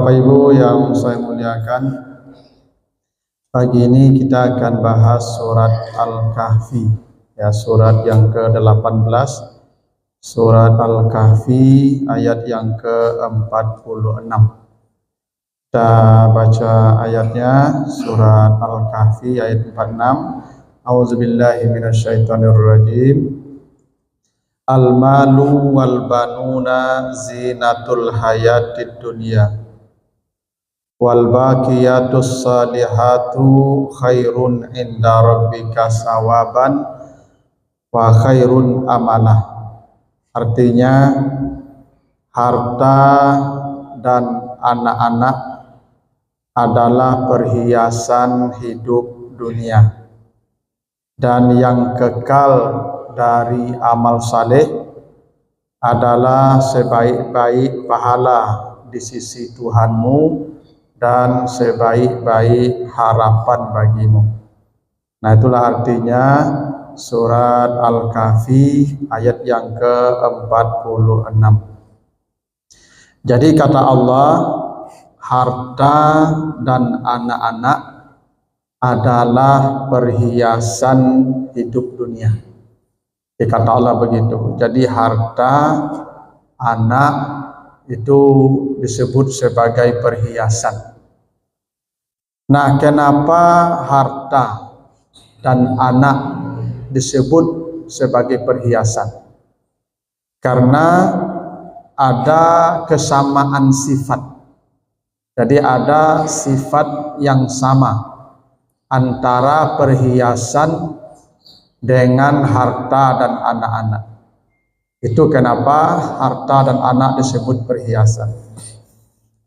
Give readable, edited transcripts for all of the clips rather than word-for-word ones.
Bapak Ibu yang saya muliakan, pagi ini kita akan bahas surat Al-Kahfi, ya, surat yang ke-18, surat Al-Kahfi ayat yang ke-46. Kita baca ayatnya, surat Al-Kahfi ayat 46. A'udzubillahi minasyaitonirrajim. Al-malu wal banuna zinatul hayatid dunya wal baqiyatus salihatu khairun inda rabbika sawaban wa khairun amalah. Artinya, harta dan anak-anak adalah perhiasan hidup dunia, dan yang kekal dari amal saleh adalah sebaik-baik pahala di sisi Tuhanmu dan sebaik-baik harapan bagimu. Nah, itulah artinya surat Al-Kahfi ayat yang ke-46. Jadi kata Allah, harta dan anak-anak adalah perhiasan hidup dunia. Kata Allah begitu. Jadi harta, anak itu disebut sebagai perhiasan. Nah, kenapa harta dan anak disebut sebagai perhiasan? Karena ada kesamaan sifat. Jadi ada sifat yang sama antara perhiasan dengan harta dan anak-anak. Itu kenapa harta dan anak disebut perhiasan.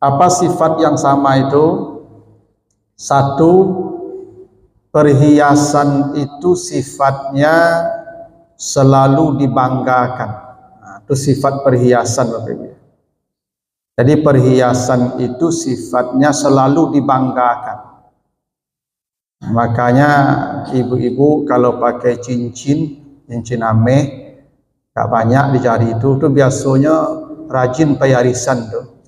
Apa sifat yang sama itu? Satu, perhiasan itu sifatnya selalu dibanggakan. Nah, itu sifat perhiasan, Bapak Ibu. Jadi perhiasan itu sifatnya selalu dibanggakan. Makanya ibu-ibu kalau pakai cincin ame, gak banyak di jari itu biasanya rajin pai arisan tuh,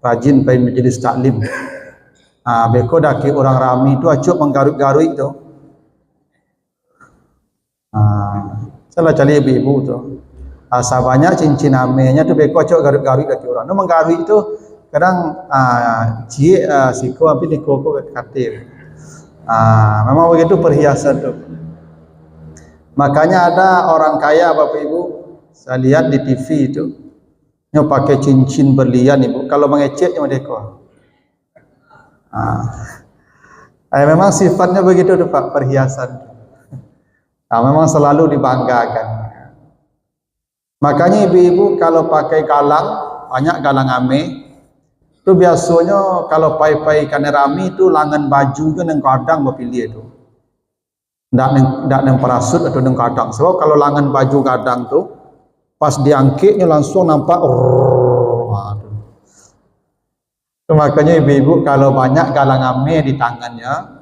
rajin pai majelis taklim. Beko daki orang rami itu acuk menggaruk-garuk itu. Salah cari ibu-ibu tuh. Asa banyak cincin amenya tuh beko acuk garuk-garuk daki orang. No menggaruk itu kadang cie siko api di koko ke katil. Memang begitu perhiasan tuh. Makanya ada orang kaya, Bapak Ibu, saya lihat di TV itu, nyo pakai cincin berlian, Ibu. Kalau mengeceknya mereka. Memang sifatnya begitu tuh, Pak, perhiasan. Memang selalu dibanggakan. Makanya ibu-ibu kalau pakai galang, banyak galang ame, itu biasanya kalau pai-pai kanerami itu langan baju itu neng kadang pilih itu. Ndak neng parasut atau neng kadang. Sebab kalau langan baju kadang tuh pas diangkitnya langsung nampak makanya ibu-ibu kalau banyak galang ame di tangannya,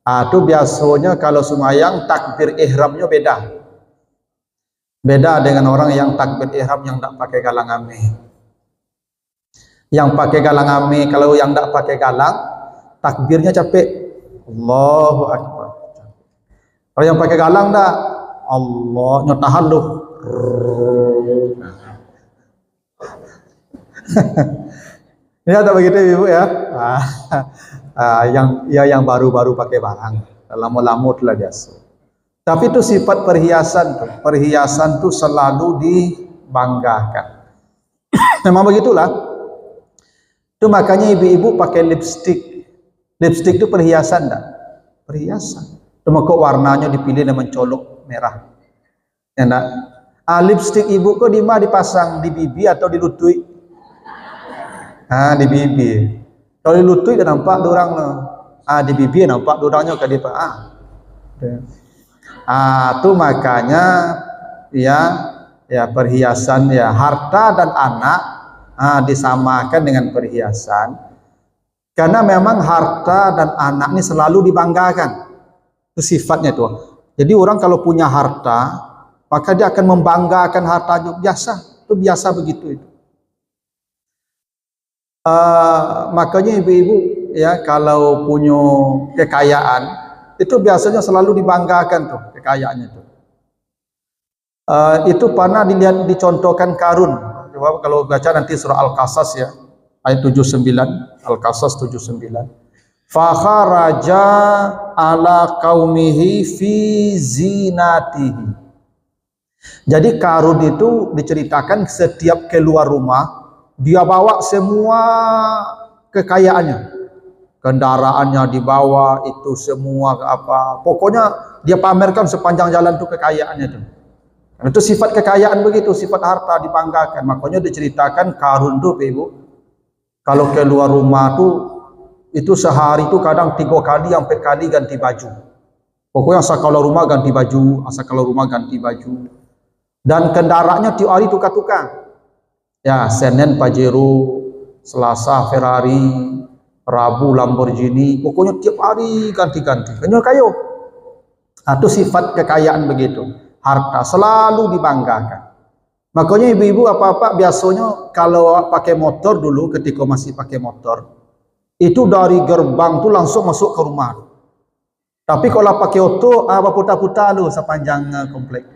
itu biasanya kalau semayang takbir ihramnya beda. Beda dengan orang yang takbir ihram yang ndak pakai galang ame. Yang pakai galang ame, kalau yang tidak pakai galang, takbirnya capek. Allahu Akbar. Kalau yang pakai galang dah, Allah nyotahan loh. Ini ada begitu ibu ya. Yang baru-baru pakai barang, lama-lama telah biasa. Tapi itu sifat perhiasan tuh. Perhiasan tuh selalu dibanggakan. Memang begitulah. Itu makanya ibu-ibu pakai lipstik. Lipstik itu perhiasan dah. Perhiasan. Cuma kok warnanya dipilih dan mencolok merah. Ya enggak? Lipstik ibu kok di mana dipasang, di bibi atau di lutut? Di bibi. Kalau di lutut kan nampak dorang loh. Di bibi nampak dorangnya ke dia. Itu makanya ya perhiasan ya, harta dan anak disamakan dengan perhiasan karena memang harta dan anak ini selalu dibanggakan. Itu sifatnya tuh. Jadi orang kalau punya harta, maka dia akan membanggakan hartanya. Biasa, itu biasa begitu itu. Makanya ibu-ibu ya kalau punya kekayaan itu biasanya selalu dibanggakan tuh kekayaannya tuh. Itu pernah dilihat dicontohkan Karun. Kalau baca nanti surah Al-Qasas ya ayat 79, Al-Qasas 79. Fakharaja ala qaumihi fi zinatihi. Jadi Karun itu diceritakan setiap keluar rumah dia bawa semua kekayaannya, kendaraannya dibawa, itu semua apa, pokoknya dia pamerkan sepanjang jalan tuh kekayaannya tuh. Karena itu sifat kekayaan begitu, sifat harta dibanggakan. Makanya diceritakan Karun tuh ibu, kalau keluar rumah tuh itu sehari tuh kadang 3 kali sampai 4 kali ganti baju. Pokoknya asal kalau rumah ganti baju, asal kalau rumah ganti baju. Dan kendaraannya tiap hari tukar-tukar. Ya, Senin Pajero, Selasa Ferrari, Rabu Lamborghini, pokoknya tiap hari ganti-ganti. Kayaknya kayo. Itu sifat kekayaan begitu. Harta selalu dibanggakan. Makanya ibu-ibu apa-apa biasanya kalau pakai motor dulu, ketika masih pakai motor, itu dari gerbang tuh langsung masuk ke rumah. Tapi kalau pakai auto, putar-putar lu sepanjang komplek.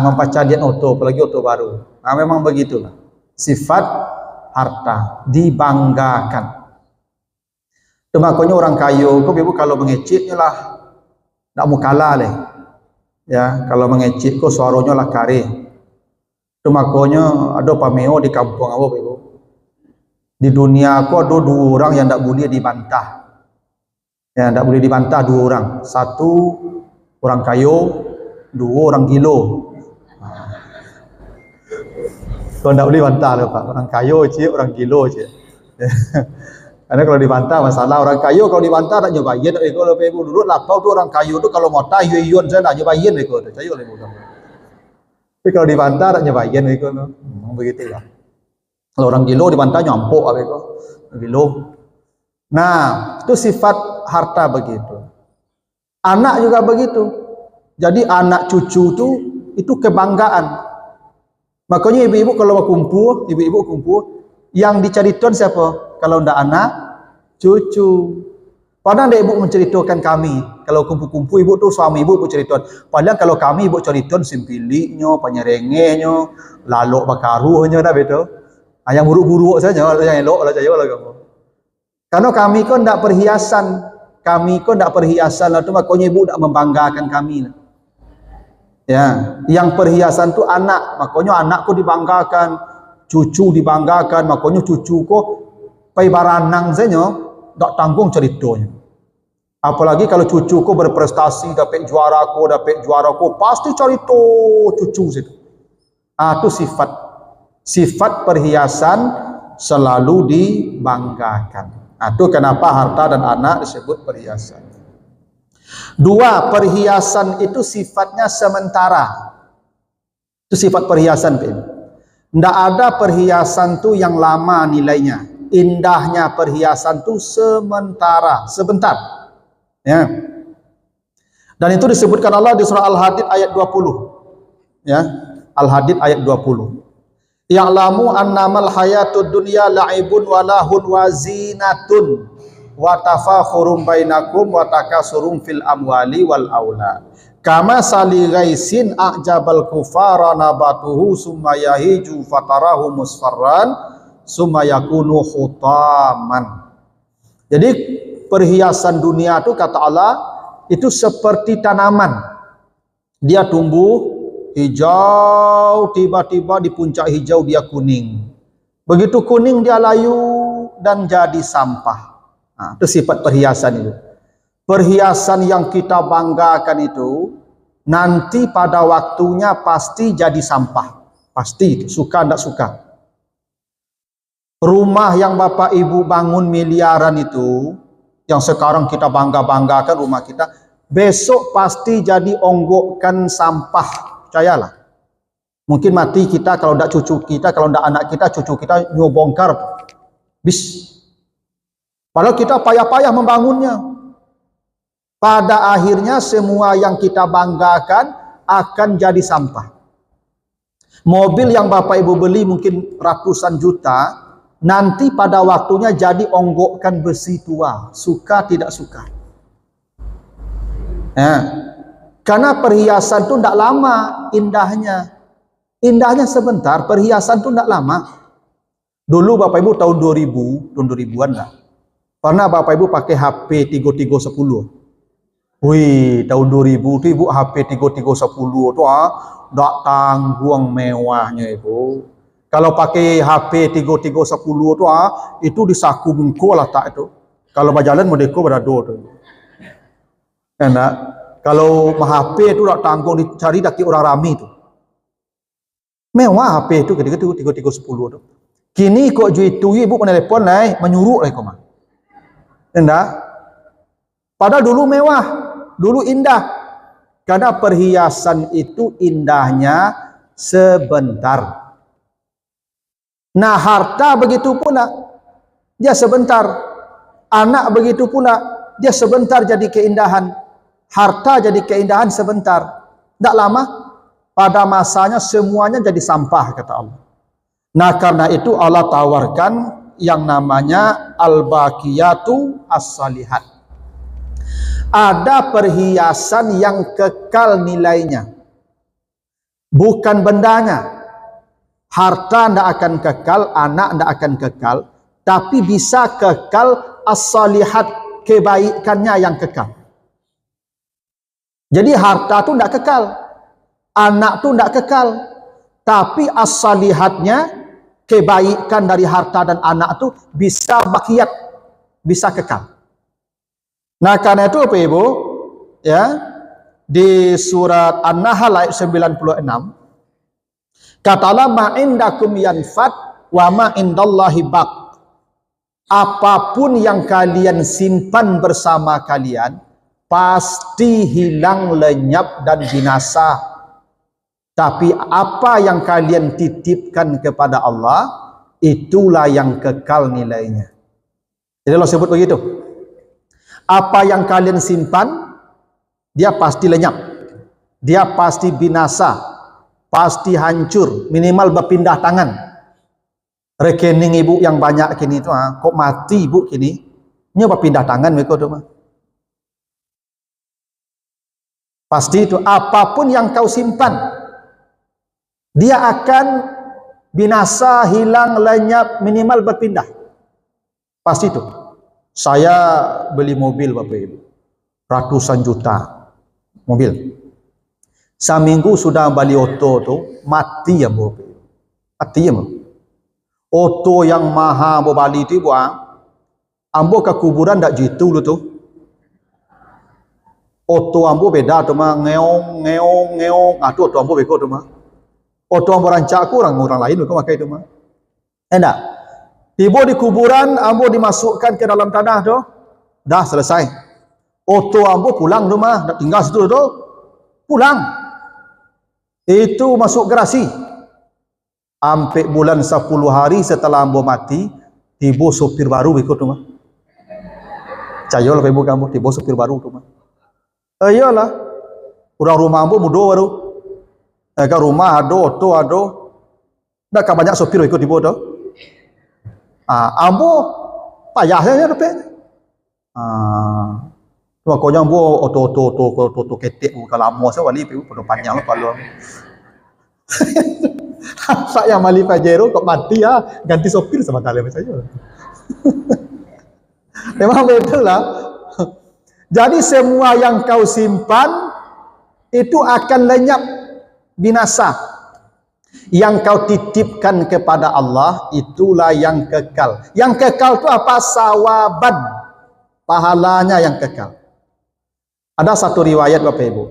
Mempacadian auto, apalagi auto baru. Memang begitulah. Sifat harta dibanggakan. Itu makanya orang kayu, ibu kalau mengeciknya lah, tak mau kalah leh. Ya, kalau mengecik kok suaranya lah kare. Itu makanya ada pameo di kampung apa ibu. Di dunia aku ada 2 orang yang tak boleh dibantah. Ya, tak boleh dibantah 2 orang. 1 orang kayu, 2 orang gilo. Kalau tak boleh bantah lah Pak. Orang kayu je, orang gilo je. Karena kalau dibantah masalah orang kayu, kalau dibantah tak nyobain. Kalau ibu dulu lapau tu orang kayu tu kalau mau tahu yuan saya tak nyobain itu. Saya oleh ibu. Tapi kalau dibantah tak nyobain itu. Begitulah. Kalau orang gilo dibantah nyampuk apa itu. Gilo. Nah, itu sifat harta begitu. Anak juga begitu. Jadi anak cucu itu kebanggaan. Makanya ibu-ibu kalau kumpul, ibu-ibu kumpul, yang diceritakan siapa? Kalau ndak anak, cucu. Padahal ibu menceritakan kami. Kalau kumpul-kumpul ibu tuh suami ibu ceritakan. Padahal kalau kami ibu ceritakan simpiliknya, panyerengenya, lalok bakaruhnya dah betul. Yang buruk-buruk saja, yang elok lah saya lah kamu. Karena kami kan ndak perhiasan, lah tu makanya ibu ndak membanggakan kami. Ya, yang perhiasan tu anak, makanya anakku dibanggakan, cucu dibanggakan, makanya cucuku pai baranang saja tak tanggung ceritanya. Apalagi kalau cucuku berprestasi, dapat juara ko, pasti cerita cucu situ. Itu sifat perhiasan selalu dibanggakan. Itu kenapa harta dan anak disebut perhiasan. 2, perhiasan itu sifatnya sementara. Itu sifat perhiasan. Tidak ada perhiasan tu yang lama nilainya. Indahnya perhiasan tu sementara, sebentar. Ya. Dan itu disebutkan Allah di surah Al-Hadid ayat 20. Ya, Al-Hadid ayat 20. Ya'lamu annamal hayatud dunya la'ibun wa lahun wa zinatun wa tafakhurum bainakum wa takasurum fil amwali wal aulad kama sali ghaisin a'jabal kufara nabatuhu summa yahiju fatarahu musfarran summa yakunu khutaman. Jadi perhiasan dunia itu kata Allah itu seperti tanaman, dia tumbuh hijau, tiba-tiba di puncak hijau dia kuning, begitu kuning dia layu dan jadi sampah. Itu sifat perhiasan itu. Perhiasan yang kita banggakan itu nanti pada waktunya pasti jadi sampah. Pasti itu, suka tidak suka. Rumah yang Bapak Ibu bangun miliaran itu, yang sekarang kita bangga-banggakan rumah kita, besok pasti jadi onggokan sampah. Percayalah. Mungkin mati kita, kalau tidak cucu kita, kalau tidak anak kita, cucu kita nyobongkar. Bis. Padahal kita payah-payah membangunnya. Pada akhirnya semua yang kita banggakan akan jadi sampah. Mobil yang Bapak Ibu beli mungkin ratusan juta, nanti pada waktunya jadi onggokkan besi tua, suka tidak suka. Karena perhiasan itu tidak lama indahnya. Indahnya sebentar, perhiasan itu tidak lama. Dulu Bapak Ibu tahun 2000-an lah. Pernah Bapak Ibu pakai HP 3310. Wih, tahun 2000 itu Ibu HP 3310 itu tidak tanggung mewahnya Ibu. Kalau pakai HP 3310 itu di saku bungku letak itu. Kalau berjalan mendeko berado tu. Enak. Kalau HP itu tak tanggung dicari daki orang rami itu. Mewah HP itu ketika itu 3310 itu. Kini kok itu Ibu menelepon lah, menyuruh lah kok mah. Enggak. Padahal dulu mewah, dulu indah. Karena perhiasan itu indahnya sebentar. Nah, harta begitu pula, dia sebentar. Anak begitu pula, dia sebentar jadi keindahan. Harta jadi keindahan sebentar. Tidak lama, pada masanya semuanya jadi sampah, kata Allah. Nah, karena itu Allah tawarkan yang namanya al-baqiyatu as-salihat. Ada perhiasan yang kekal nilainya, bukan bendanya. Harta tidak akan kekal, anak tidak akan kekal, tapi bisa kekal as-salihat, kebaikannya yang kekal. Jadi harta itu tidak kekal, anak itu tidak kekal, tapi as-salihatnya, kebaikan dari harta dan anak itu bisa bakiyat, bisa kekal. Nah, karena itu Bapak Ibu, ya, di surat An-Nahl ayat 96, kata Allah, ma indakum yanfad wa ma indallahi baq. Apapun yang kalian simpan bersama kalian pasti hilang, lenyap dan binasa. Tapi apa yang kalian titipkan kepada Allah, itulah yang kekal nilainya. Jadi Allah sebut begitu. Apa yang kalian simpan, dia pasti lenyap. Dia pasti binasa. Pasti hancur. Minimal berpindah tangan. Rekening Ibu yang banyak kini itu, kok mati Ibu kini, ini berpindah tangan mereka tu. Pasti itu. Apapun yang kau simpan, dia akan binasa, hilang, lenyap, minimal berpindah. Pasti itu. Saya beli mobil Bapak Ibu, ratusan juta mobil. Seminggu sudah beli oto tu, mati ya Bapak Ibu. Mati ya. Oto yang mahal bali itu Ibu, ambo ke kuburan tak jitu lu tu. Oto ambo beda tu mah, ngeong. Atu oto ambo beko tu mah. Oto ambo rancak aku orang lain kau pakai tu mah. Enggak. Tiba di kuburan, ambo dimasukkan ke dalam tanah tu, dah selesai. Oto ambo pulang rumah, tak tinggal situ tu, pulang. Itu masuk gerasi. Sampai bulan 10 hari setelah ambo mati, tiba sopir baru ikut rumah. Cayol ibu kamu, tiba sopir baru rumah. Iyalah, orang rumah ambo muda baru. Ke rumah ada, oto ada. Dah banyak sopir ikut tiba tu. Ambo payah saya dapat. Pokoknya ambo oto ketek bukan lama saya wali pu pada panjang kalau. Saya mali Pajero kok mati ya, ganti sopir sama kali saja. Memang betul lah. Jadi semua yang kau simpan itu akan lenyap, binasa. Yang kau titipkan kepada Allah, itulah yang kekal. Yang kekal itu apa? Sawaban. Pahalanya yang kekal. Ada satu riwayat Bapak Ibu.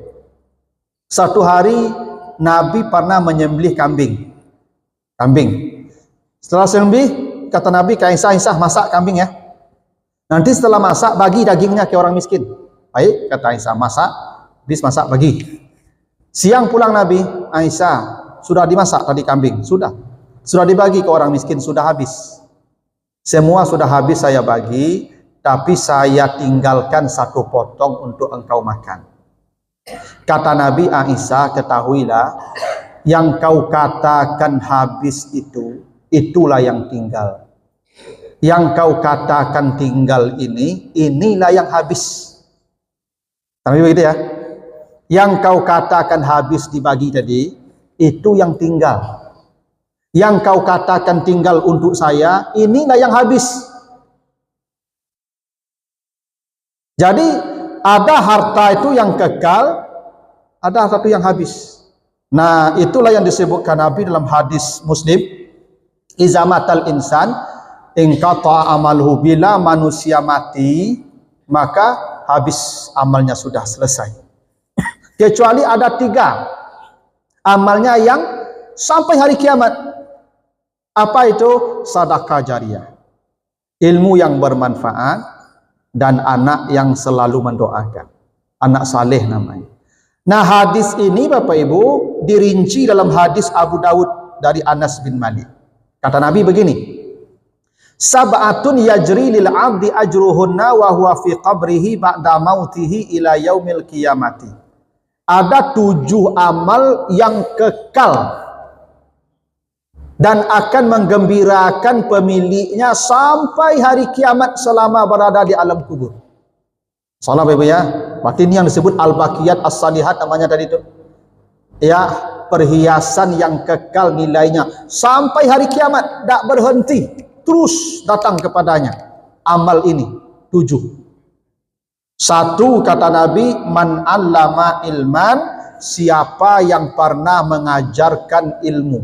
Satu hari Nabi pernah menyembelih kambing. Setelah sembelih, kata Nabi ke Aisyah, masak kambing ya. Nanti setelah masak, bagi dagingnya ke orang miskin. Baik, kata Aisyah, masak, bagi. Siang pulang Nabi, Aisyah, sudah dimasak tadi kambing? Sudah dibagi ke orang miskin, sudah habis. Semua sudah habis saya bagi, tapi saya tinggalkan satu potong untuk engkau makan. Kata Nabi, Aisyah, ketahuilah, yang kau katakan habis itu, itulah yang tinggal. Yang kau katakan tinggal ini, inilah yang habis. Tapi begitu ya. Yang kau katakan habis dibagi tadi, itu yang tinggal. Yang kau katakan tinggal untuk saya, inilah yang habis. Jadi ada harta itu yang kekal, ada harta itu yang habis. Nah, itulah yang disebutkan Nabi dalam hadis Muslim, iza matal insan in qata'a amaluhu, bila manusia mati maka habis amalnya, sudah selesai. Kecuali ada 3 amalnya yang sampai hari kiamat. Apa itu? Sedekah jariyah, ilmu yang bermanfaat, dan anak yang selalu mendoakan, anak saleh namanya. Nah, hadis ini Bapak Ibu dirinci dalam hadis Abu Dawud dari Anas bin Malik. Kata Nabi begini, sab'atun yajri lil 'abdi ajruhunna wa huwa fi qabrihi ba'da mautihi ila yaumil qiyamati. Ada 7 amal yang kekal dan akan menggembirakan pemiliknya sampai hari kiamat selama berada di alam kubur. Salah Bapak ya. Berarti ini yang disebut al-baqiyat as-salihat namanya tadi itu. Ya, perhiasan yang kekal nilainya sampai hari kiamat, tak berhenti, terus datang kepadanya amal ini 7. 1 kata Nabi, man 'allama ilman, siapa yang pernah mengajarkan ilmu.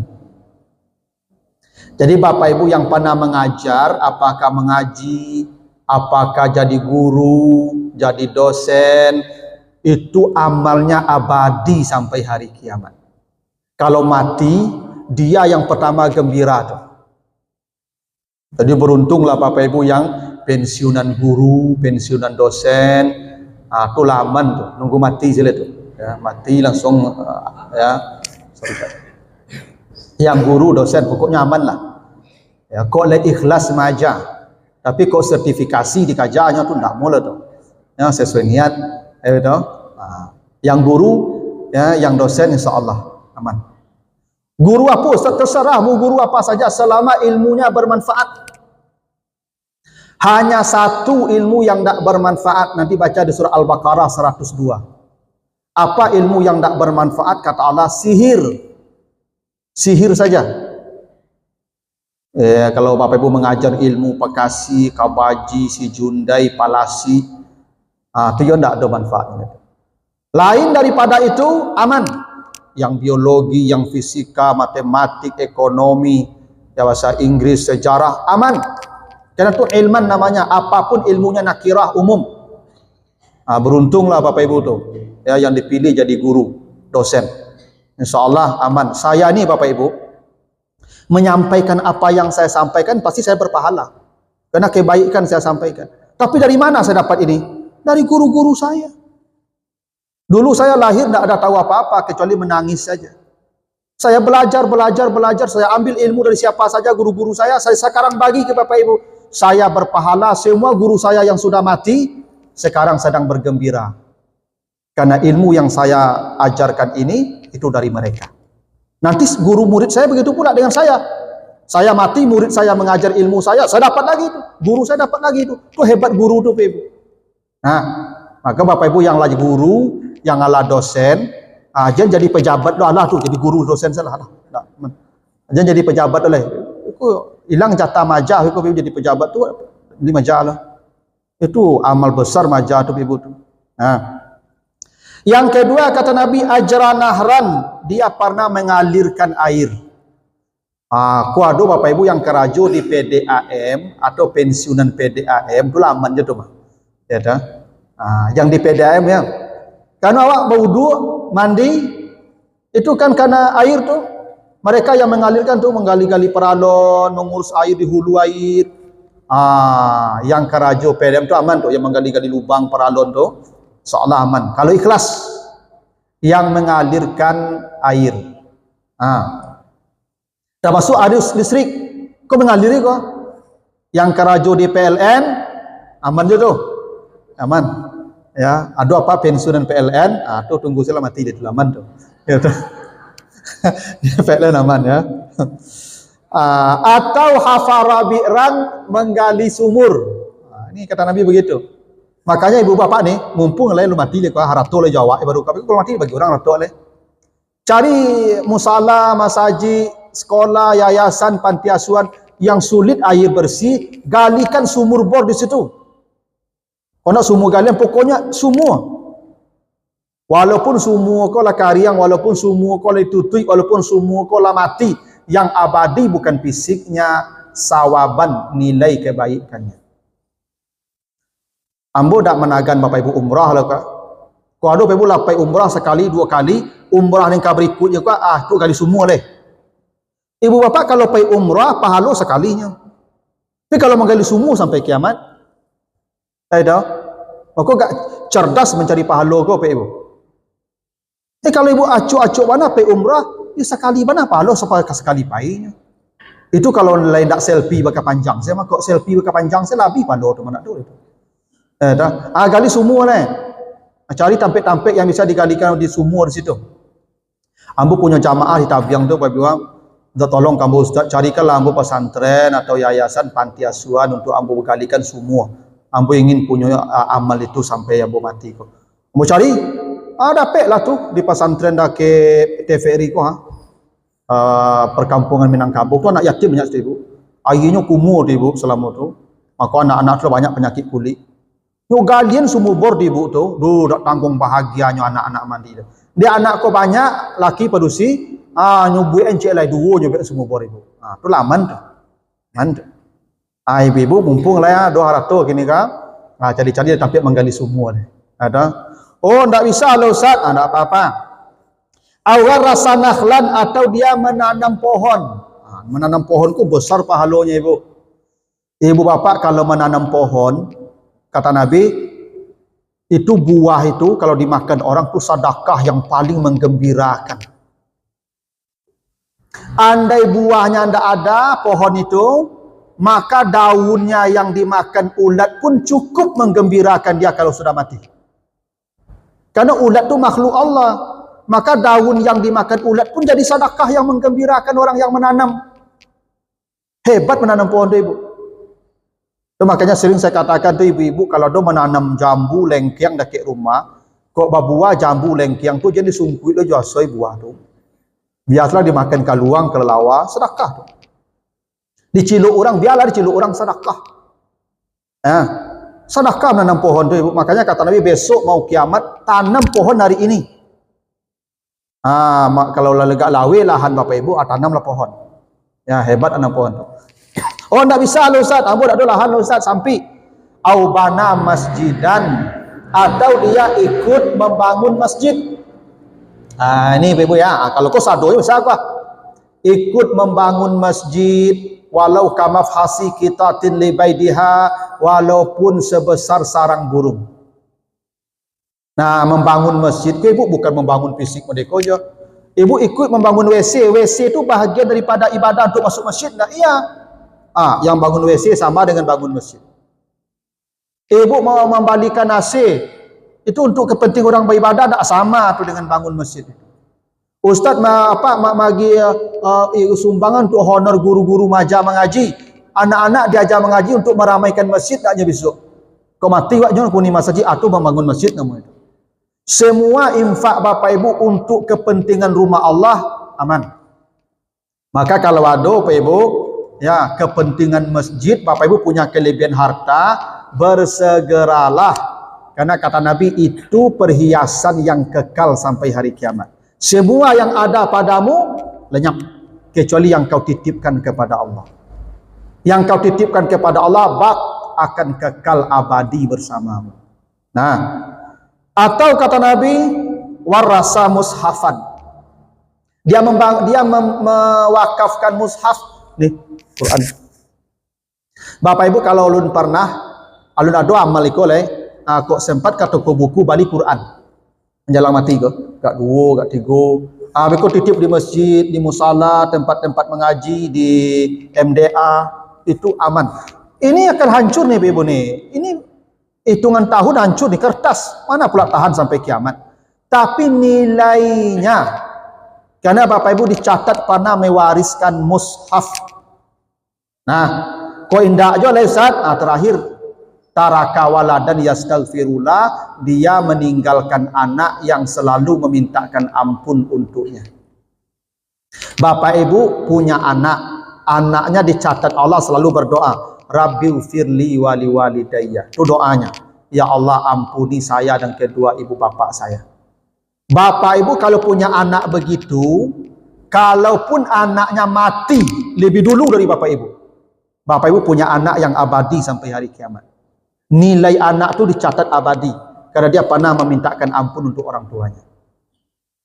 Jadi Bapak Ibu yang pernah mengajar, apakah mengaji, apakah jadi guru, jadi dosen, itu amalnya abadi sampai hari kiamat. Kalau mati, dia yang pertama gembira tuh. Jadi beruntunglah Bapak Ibu yang pensiunan guru, pensiunan dosen, tuh laman tuh, nunggu mati sila tuh. Ya, mati langsung ya. Yang guru, dosen, pokoknya aman lah. Ya, kok le ikhlas maja, tapi kok sertifikasi dikajanya tuh ndak boleh tuh. Ya, sesuai niat, itu. Yang guru, ya, yang dosen, insya Allah aman. Guru apa? Terserah mau guru apa saja selama ilmunya bermanfaat. Hanya 1 ilmu yang tidak bermanfaat, nanti baca di surah Al-Baqarah 102. Apa ilmu yang tidak bermanfaat? Kata Allah, sihir. Sihir saja. Kalau Bapak Ibu mengajar ilmu Pakasi, Kabaji, Sijundai, Palasi, itu ya tidak ada manfaatnya. Lain daripada itu aman. Yang biologi, yang fisika, matematik, ekonomi, ya bahasa Inggris, sejarah, aman. Karena itu ilman namanya, apapun ilmunya nakirah umum. Beruntunglah Bapak Ibu tuh, ya, yang dipilih jadi guru, dosen. Insya Allah aman. Saya nih Bapak Ibu, menyampaikan apa yang saya sampaikan pasti saya berpahala. Karena kebaikan saya sampaikan. Tapi dari mana saya dapat ini? Dari guru-guru saya. Dulu saya lahir tidak ada tahu apa-apa kecuali menangis saja. Saya belajar, saya ambil ilmu dari siapa saja guru-guru saya sekarang bagi ke Bapak Ibu. Saya berpahala, semua guru saya yang sudah mati sekarang sedang bergembira. Karena ilmu yang saya ajarkan ini itu dari mereka. Nanti guru murid saya begitu pula dengan saya. Saya mati, murid saya mengajar ilmu saya dapat lagi itu. Guru saya dapat lagi itu. Itu hebat guru itu, Bapak Ibu. Nah, maka Bapak Ibu yang lagi guru, yang ala dosen, jangan jadi pejabat doh lah tuh, jadi guru dosen salah lah. Jangan jadi pejabat oleh. Itu hilang jatah majah, itu jadi pejabat tuh di majah lah. Itu amal besar majah tuh Ibu tuh. Nah, yang kedua kata Nabi, ajra nahran, dia pernah mengalirkan air. Kuado Bapak Ibu yang keraju di PDAM atau pensiunan PDAM itu laman je tuh mah. Ya dah. Yang di PDAM ya. Karena awak berwudu, mandi, itu kan karena air tuh. Mereka yang mengalirkan tuh menggali-gali peralon, mengurus air di hulu air. Yang keraju PDAM tuh aman tuh, yang menggali-gali lubang peralon tuh. Seolah aman. Kalau ikhlas yang mengalirkan air. Termasuk arus listrik. Kok mengaliri kok? Yang keraju di PLN aman je tuh. Aman. Ya, ada apa pensiunan PLN? Tuh tunggu sila mati di aman tuh. Ya tuh. PLN aman ya. Atau hafara bi'ran, menggali sumur. Ini kata Nabi begitu. Makanya ibu bapak nih, mumpung lu mati le harato le Jawa, baru kalau mati bagi orang harato le. Cari musala, masjid, sekolah, yayasan, panti asuhan yang sulit air bersih, galikan sumur bor di situ. Kalau sumur galian pokoknya semua. Walaupun semua kau lah kariang, walaupun semua kau lah tutui, walaupun semua kau lah mati, yang abadi bukan fisiknya, sawaban, nilai kebaikannya. Ambo dak menagan Bapak Ibu umrah lah kak. Kalau ada Bapak Ibu lapai umrah sekali, dua kali, umrah yang berikutnya kak, tu kali semua leh. Ibu Bapak kalau pai umrah, pahala sekalinya. Tapi kalau menggali semua sampai kiamat, dah. Kau gak cerdas mencari pahala kau Bapak Ibu. Kalau ibu acuk-acuk mana pai umrah, ya sekali mana pahala sekali painya. Itu kalau lain tak selfie baka panjang, saya mah kok selfie baka panjang saya lebih pahala tu mana tu itu. Dah. Gali semua leh. Cari tampik-tampik yang bisa digalikan di sumur di situ. Ambo punya jamaah di Tabiang tu Bapak Ibu. Minta tolong kamu Ustaz carikanlah ambo pesantren atau yayasan panti asuhan untuk ambo galikan semua. Ambo ingin punya amal itu sampai ambo mati kok. Ambo cari dapat lah tu di pesantren dah ke TVRI ko perkampungan Minangkabau tu anak yatim banyak tu Ibu. Airnya kumur tu Ibu selama tu. Maka anak-anak tu banyak penyakit kulit. Yo galian semua bor di Ibu tu. Dak tanggung bahagianya anak-anak mandi tu. Dia anak ko banyak laki pedusi nyubuh encik lai dua nyubuh semua bor Ibu. Tu laman tu. Mantap. Ibu mumpung lah ya 200 gini kan. Cari-cari tampil menggali semua ni. Ada. Oh, ndak bisa lo Ustaz. Ndak apa-apa. Awal rasa nakhlan atau dia menanam pohon. Menanam pohon ku besar pahalanya Ibu. Ibu bapak kalau menanam pohon, kata Nabi, itu buah itu kalau dimakan orang tu sedekah yang paling menggembirakan. Andai buahnya ndak ada pohon itu, maka daunnya yang dimakan ulat pun cukup menggembirakan dia kalau sudah mati. Karena ulat itu makhluk Allah, maka daun yang dimakan ulat pun jadi sedekah yang menggembirakan orang yang menanam. Hebat menanam pohon itu Ibu. Itu makanya sering saya katakan tuh ibu-ibu kalau do menanam jambu lengkiang dekat rumah, kok babuah jambu lengkiang tu jadi sungkuit do jasoi buah tu. Biarlah dimakan kaluang kelelawa, sedekah tu. Diciluk orang, biarlah diciluk orang sedekah. Sedekah menanam pohon tu Ibu. Makanya kata Nabi besok mau kiamat tanam pohon hari ini. Kalau lega lawe lahan Bapak Ibu tanamlah pohon. Ya hebat tanam pohon tu. Oh ndak bisa lo Ustaz, ambo dak ada lahan lo Ustaz sampai au bana masjidan atau dia ikut membangun masjid. Ini Bapak Ibu ya. Kalau kau sado bisa apa? Ikut membangun masjid walau kamafhasi kitatin libaidiha, walaupun sebesar sarang burung. Nah, membangun masjid ke Ibu bukan membangun fisik mereka aja. Ibu ikut membangun WC. WC itu bahagian daripada ibadah untuk masuk masjid. Nah, iya. Yang bangun WC sama dengan bangun masjid. Ibu mau membalikan AC, itu untuk kepentingan orang beribadah tak sama tu dengan bangun masjid. Ustaz bagi sumbangan untuk honor guru-guru maja mengaji. Anak-anak diajar mengaji untuk meramaikan masjid taknya besok. Kau mati waknya kuni masjid atau membangun masjid nama itu. Semua infak Bapak Ibu untuk kepentingan rumah Allah aman. Maka kalau ada Bapak Ibu ya kepentingan masjid, Bapak Ibu punya kelebihan harta, bersegeralah. Karena kata Nabi itu perhiasan yang kekal sampai hari kiamat. Semua yang ada padamu lenyap kecuali yang kau titipkan kepada Allah. Yang kau titipkan kepada Allah akan kekal abadi bersamamu. Nah, atau kata Nabi warasa mushafan. Dia mewakafkan mushaf nih Quran. Bapak Ibu kalau ulun pernah alun ado amal iko le kok sempat ka toko buku balik Quran. Menjelang mati kok, gak dua, gak tiga. Beko titip di masjid, di musala, tempat-tempat mengaji, di MDA, itu aman. Ini akan hancur nih Ibu nih. Ini hitungan tahun hancur di kertas. Mana pula tahan sampai kiamat. Tapi nilainya, karena Bapak Ibu dicatat pernah mewariskan mushaf Nah, kau indah aja lah Ustaz. Terakhir, taraka waladan yastaghfirullah, dia meninggalkan anak yang selalu memintakan ampun untuknya. Bapak ibu punya anak, anaknya dicatat Allah selalu berdoa, Rabbighfirli wali walidayya. Itu doanya. Ya Allah, ampuni saya dan kedua ibu bapak saya. Bapak ibu kalau punya anak begitu, kalaupun anaknya mati lebih dulu dari bapak ibu, bapak ibu punya anak yang abadi sampai hari kiamat. Nilai anak itu dicatat abadi karena dia pernah memintakan ampun untuk orang tuanya.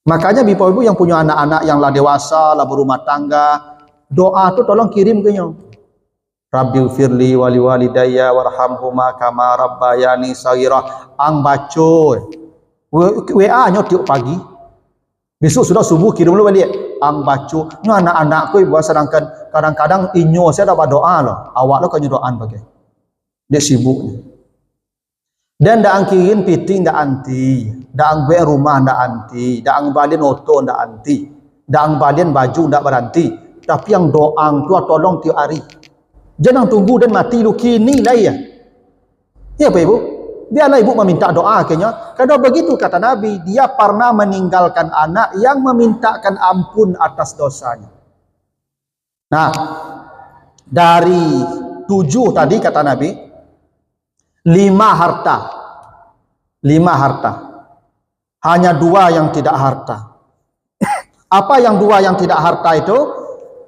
Makanya bapak ibu yang punya anak-anak yang lah dewasa, lah berumah tangga, doa itu tolong kirim ke nyo. Rabbighfirli wali walidayya warhamhuma kama rabbayani shaghira. Ang baco WA nyo tiap pagi. Besok sudah subuh kirim lu balik. Ang baco nyo anak-anakku ibu, sedangkan kadang-kadang inyo saya dapat doa loh. Awak lo kan doaan bagai. Dia sibuk. Dan dak kirim piting dak anti, dak gue rumah dak anti, dak balin oto dak anti, dak balin baju dak berhenti. Tapi yang doang tu tolong tiap hari. Jangan tunggu dan mati lu kini lah ya. Ya Pak Ibu, biarlah ibu meminta doa akhirnya. Karena begitu kata Nabi, dia pernah meninggalkan anak yang memintakan ampun atas dosanya. Nah, dari 7 tadi kata Nabi, 5 harta. 5 harta. Hanya 2 yang tidak harta. Apa yang 2 yang tidak harta itu?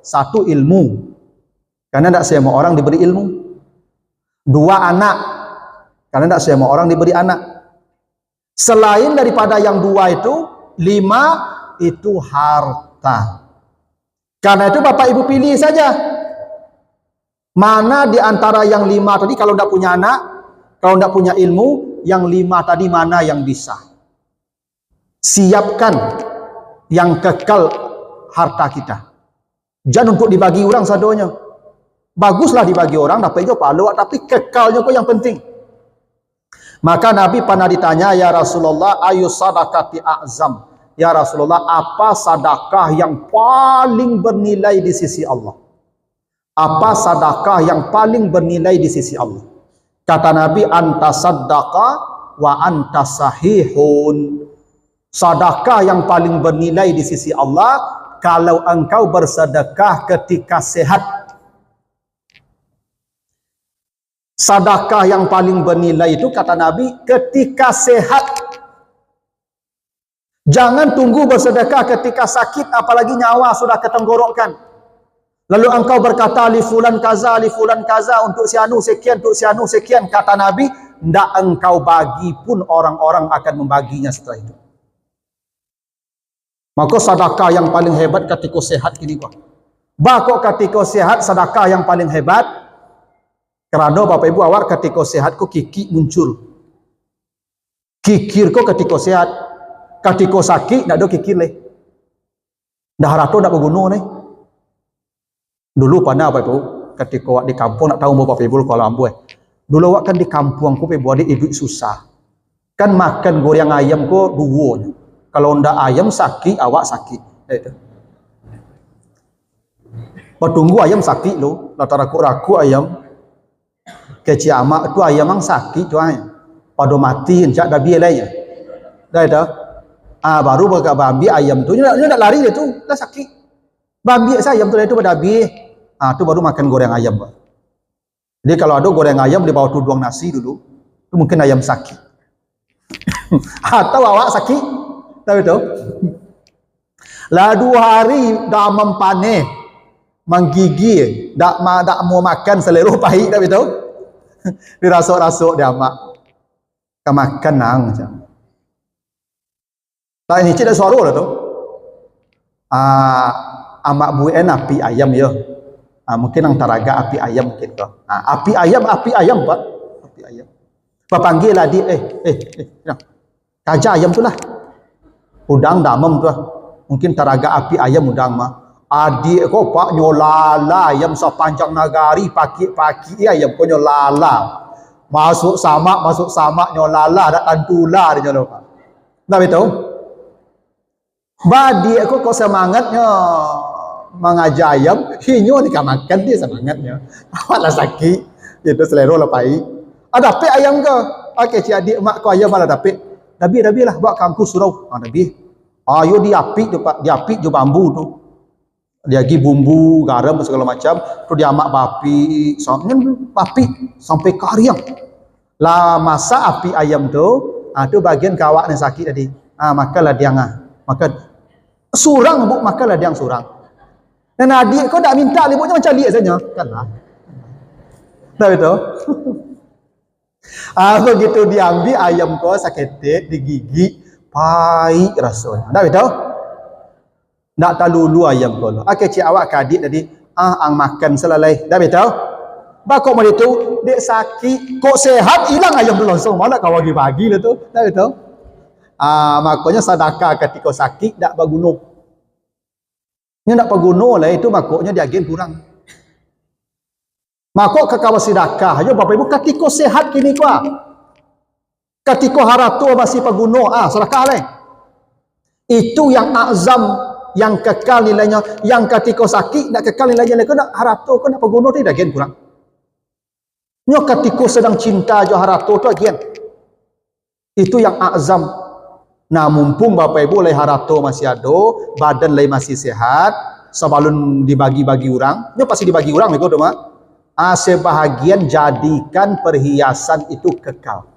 1 ilmu. Karena tidak semua orang diberi ilmu. 2 anak. Karena tidak semua orang diberi anak. Selain daripada yang 2 itu, 5 itu harta. Karena itu Bapak Ibu pilih saja. Mana di antara yang 5 tadi, kalau tidak punya anak, kalau tidak punya ilmu, yang 5 tadi mana yang bisa. Siapkan yang kekal harta kita. Jangan untuk dibagi orang sadonya. Baguslah dibagi orang, dapat juga pahala, tapi kekalnya kok yang penting. Maka Nabi pernah ditanya, ya Rasulullah, ayu sadaqati a'zam. Ya Rasulullah, apa sedekah yang paling bernilai di sisi Allah? Apa sedekah yang paling bernilai di sisi Allah? Kata Nabi, anta saddaqa wa anta sahihun. Sedekah yang paling bernilai di sisi Allah kalau engkau bersedekah ketika sehat. Sedekah yang paling bernilai itu kata Nabi ketika sehat. Jangan tunggu bersedekah ketika sakit, apalagi nyawa sudah ketenggorokan. Lalu engkau berkata li fulan kaza untuk si anu sekian, untuk si anu sekian. Kata Nabi, ndak engkau bagi pun orang-orang akan membaginya setelah itu. Maka sedekah yang paling hebat ketika sehat kini kok. Bakok ketika sehat sedekah yang paling hebat. Kerana Bapak Ibu awak ketika sehat kok kiki muncul. Kikir kok ketika sehat. Ketika sakit tak ada kikir leh. Dah rato nak berguna nih. Dulu pada Bapak Ibu ketika awak di kampung nak tahu Bapak Ibu kalau ambu Dulu awak kan di kampung aku buat hidup susah. Kan makan goreng ayam kok dua. Kalau ndak ayam sakit, awak sakit. Itu. Bertunggu ayam sakit lo, latar raku ayam. Kecil amak tu ayam mang sakit tu ayam. Pada mati encak dah biar lain. Dah itu. Baru berkat babi ayam tu dia nak lari dia tu, dah sakit. Babi saya ayam tu itu pada biar. Tu baru makan goreng ayam. Jadi kalau ada goreng ayam di bawah tuduang nasi dulu, tu mungkin ayam sakit. Atau awak sakit. Tahu itu? Lah 2 hari dah mempaneh, menggigil, dak mau makan selero pahit dah betul. Dirasuk-rasuk dia mak. Kemakan nang macam. Lah ini cerita suara lah tu. Amak buen api ayam ya. Mungkin ang taraga api ayam mungkin kau. Api ayam Pak. Api ayam. Papanggil lah di kaja ayam tu lah. Udang damam tu lah. Mungkin taraga api ayam udang mah. Adik kau Pak nyolala ayam sepanjang nagari paki ayam kau nyolala. Masuk sama nyolala dak tantula dia nyolala Pak. Dah betul? Badi aku kau semangatnya mengajar ayam, hinyo ni makan dia semangatnya. Awaklah sakit, itu selera lah pai. Ada pe ayam ke? Okey cik adik mak kau ayam malah dapet. Nabi lah buat kampung surau. Nabi. Ayo diapik tu pak, diapik je bambu tu. Dia gi bumbu, garam segala macam, tu dia amak bapi, sampai kariang. Lah masa api ayam tu, tu bagian kawak yang sakit tadi. Makanlah dia makan. Surang bu, makanlah dia surang. Dan adik kau tak minta libutnya macam lihat saja, kanlah. Dah betul? Begitu diambil ayam kau saketik, digigit, pahit rasanya. Dah betul? Tak terlalu ayam kau. Okey cik awak ke adik tadi, ang makan selalai. Dah betul? Bakok mari tu, dek sakit, kok sehat, hilang ayam tu langsung. Mana kau bagi lah tu. Dah betul? Makanya sedekah ketika sakit tak berguna. Nya tak berguna lah itu makanya dia agen kurang. Makok ke kawas sedekah aja Bapak Ibu ketika sehat kini kuah. Ketika harato masih berguna, sedekah lah. Itu yang azam, yang kekal nilainya, yang ketika sakit nak kekal nilainya, kau nak harato kau nak berguna tu dah agen kurang. Nya ketika sedang cinta jo harato tu agen. Itu yang azam. Nah mumpung Bapak Ibu lai harato masih ada, badan lai masih sehat, sebelum dibagi-bagi orang, dia pasti dibagi orang itu mak. Sebahagian jadikan perhiasan itu kekal.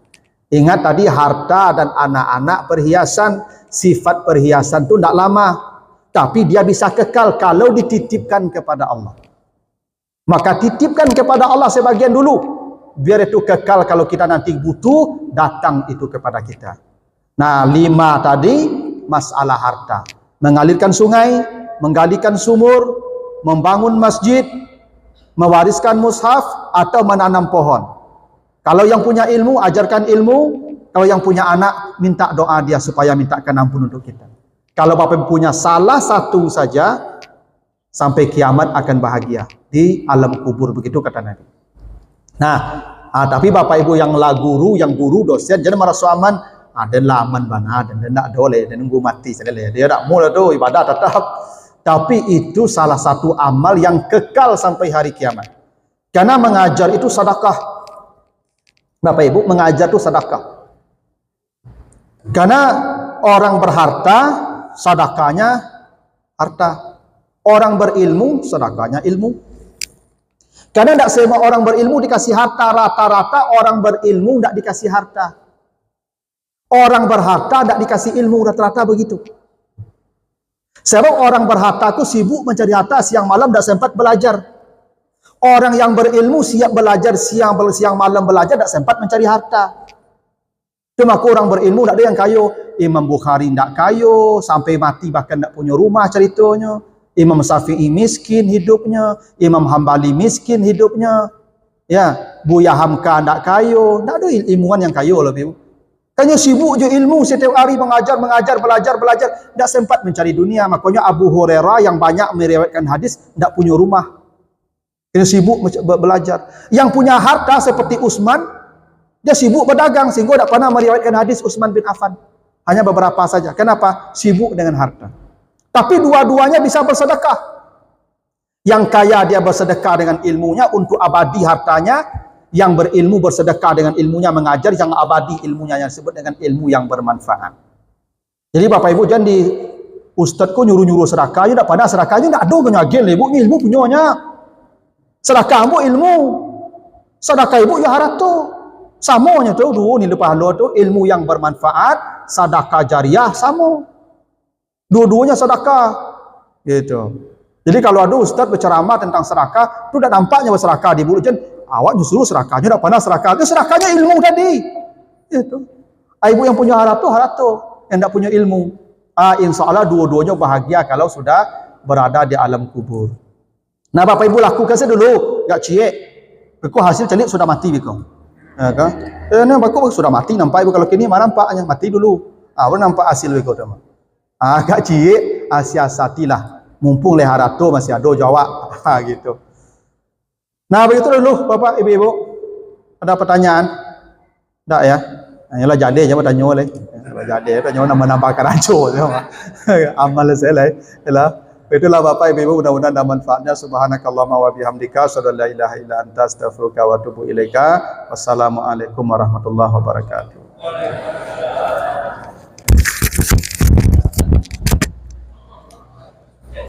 Ingat tadi harta dan anak-anak perhiasan, sifat perhiasan itu tidak lama, tapi dia bisa kekal kalau dititipkan kepada Allah. Maka titipkan kepada Allah sebagian dulu, biar itu kekal kalau kita nanti butuh, datang itu kepada kita. Nah, 5 tadi masalah harta. Mengalirkan sungai, menggalikan sumur, membangun masjid, mewariskan mushaf, atau menanam pohon. Kalau yang punya ilmu, ajarkan ilmu. Kalau yang punya anak, minta doa dia supaya mintakan ampun untuk kita. Kalau Bapak punya salah satu saja, sampai kiamat akan bahagia. Di alam kubur, begitu kata Nabi. Nah, tapi Bapak Ibu yang guru, dosen, jangan merasa aman. Dan laman bana dan tak boleh dan nunggu mati sekali dia tak mula tu ibadah tetap, tapi itu salah satu amal yang kekal sampai hari kiamat. Karena mengajar itu sedekah. Bapak Ibu, mengajar itu sedekah. Karena orang berharta sedekahnya harta, orang berilmu sedekahnya ilmu. Karena tidak semua orang berilmu dikasih harta, rata-rata orang berilmu tidak dikasih harta. Orang berharta tidak dikasih ilmu, rata-rata begitu. Sebab orang berharta itu sibuk mencari harta, siang malam tidak sempat belajar. Orang yang berilmu siap belajar, siang malam belajar, tidak sempat mencari harta. Cuma orang berilmu tidak ada yang kayo. Imam Bukhari tidak kayo, sampai mati bahkan tidak punya rumah ceritanya. Imam Syafi'i miskin hidupnya, Imam Hambali miskin hidupnya. Ya, Buya Hamka tidak kayo, tidak ada ilmuwan yang kayo lah, Ibu. Hanya sibuk je ilmu setiap hari mengajar, belajar, tidak sempat mencari dunia. Makanya Abu Hurairah yang banyak meriwayatkan hadis tidak punya rumah. Dia sibuk belajar. Yang punya harta seperti Utsman, dia sibuk berdagang sehingga tidak pernah meriwayatkan hadis Utsman bin Affan. Hanya beberapa saja. Kenapa? Sibuk dengan harta. Tapi dua-duanya bisa bersedekah. Yang kaya dia bersedekah dengan ilmunya untuk abadi hartanya. Yang berilmu bersedekah dengan ilmunya mengajar, yang abadi ilmunya yang disebut dengan ilmu yang bermanfaat. Jadi Bapak Ibu jangan di ustaz ku nyuruh-nyuruh sedekah, you tak pandai sedekahnya tak ada kena agel ibu ni ilmu punyanya. Sedekah ibu ilmu. Sedekah ibu ya harta. Samanya tu dulu ni lepas lo tu ilmu yang bermanfaat, sedekah jariah sama. Dua-duanya sedekah. Gitu. Jadi kalau ada ustaz berceramah tentang sedekah, tu tak nampaknya bersedekah di mulut jen. Awak justru serakahnya tak pernah serakah. Itu serakahnya ilmu tadi. Itu. Ibu yang punya harta, yang tak punya ilmu. Insya Allah dua-duanya bahagia kalau sudah berada di alam kubur. Nah Bapak Ibu lakukan saya dulu. Tak ciek. Kau hasil celik sudah mati. Kau. Ya kan? Bapak sudah mati. Nampak Ibu kalau kini mana nampaknya. Mati dulu. Baru nampak hasil kau. Tak ciek. Siasatilah. Mumpung leh harta masih ada jawab. Gitu. Nah begitu dulu Bapak Ibu-Ibu. Ada pertanyaan? Tak ya? Yalah jadi je bertanya oleh. Jadi tanya nama-nama keraco. Amal saya lah. Yalah. Itulah Bapak Ibu, mudah-mudahan ada manfaatnya. Subhanakallahumma wa bihamdika, asyhadu an la ilaha illa anta, astaghfiruka wa atubu ilaika. Wassalamualaikum warahmatullahi wabarakatuh.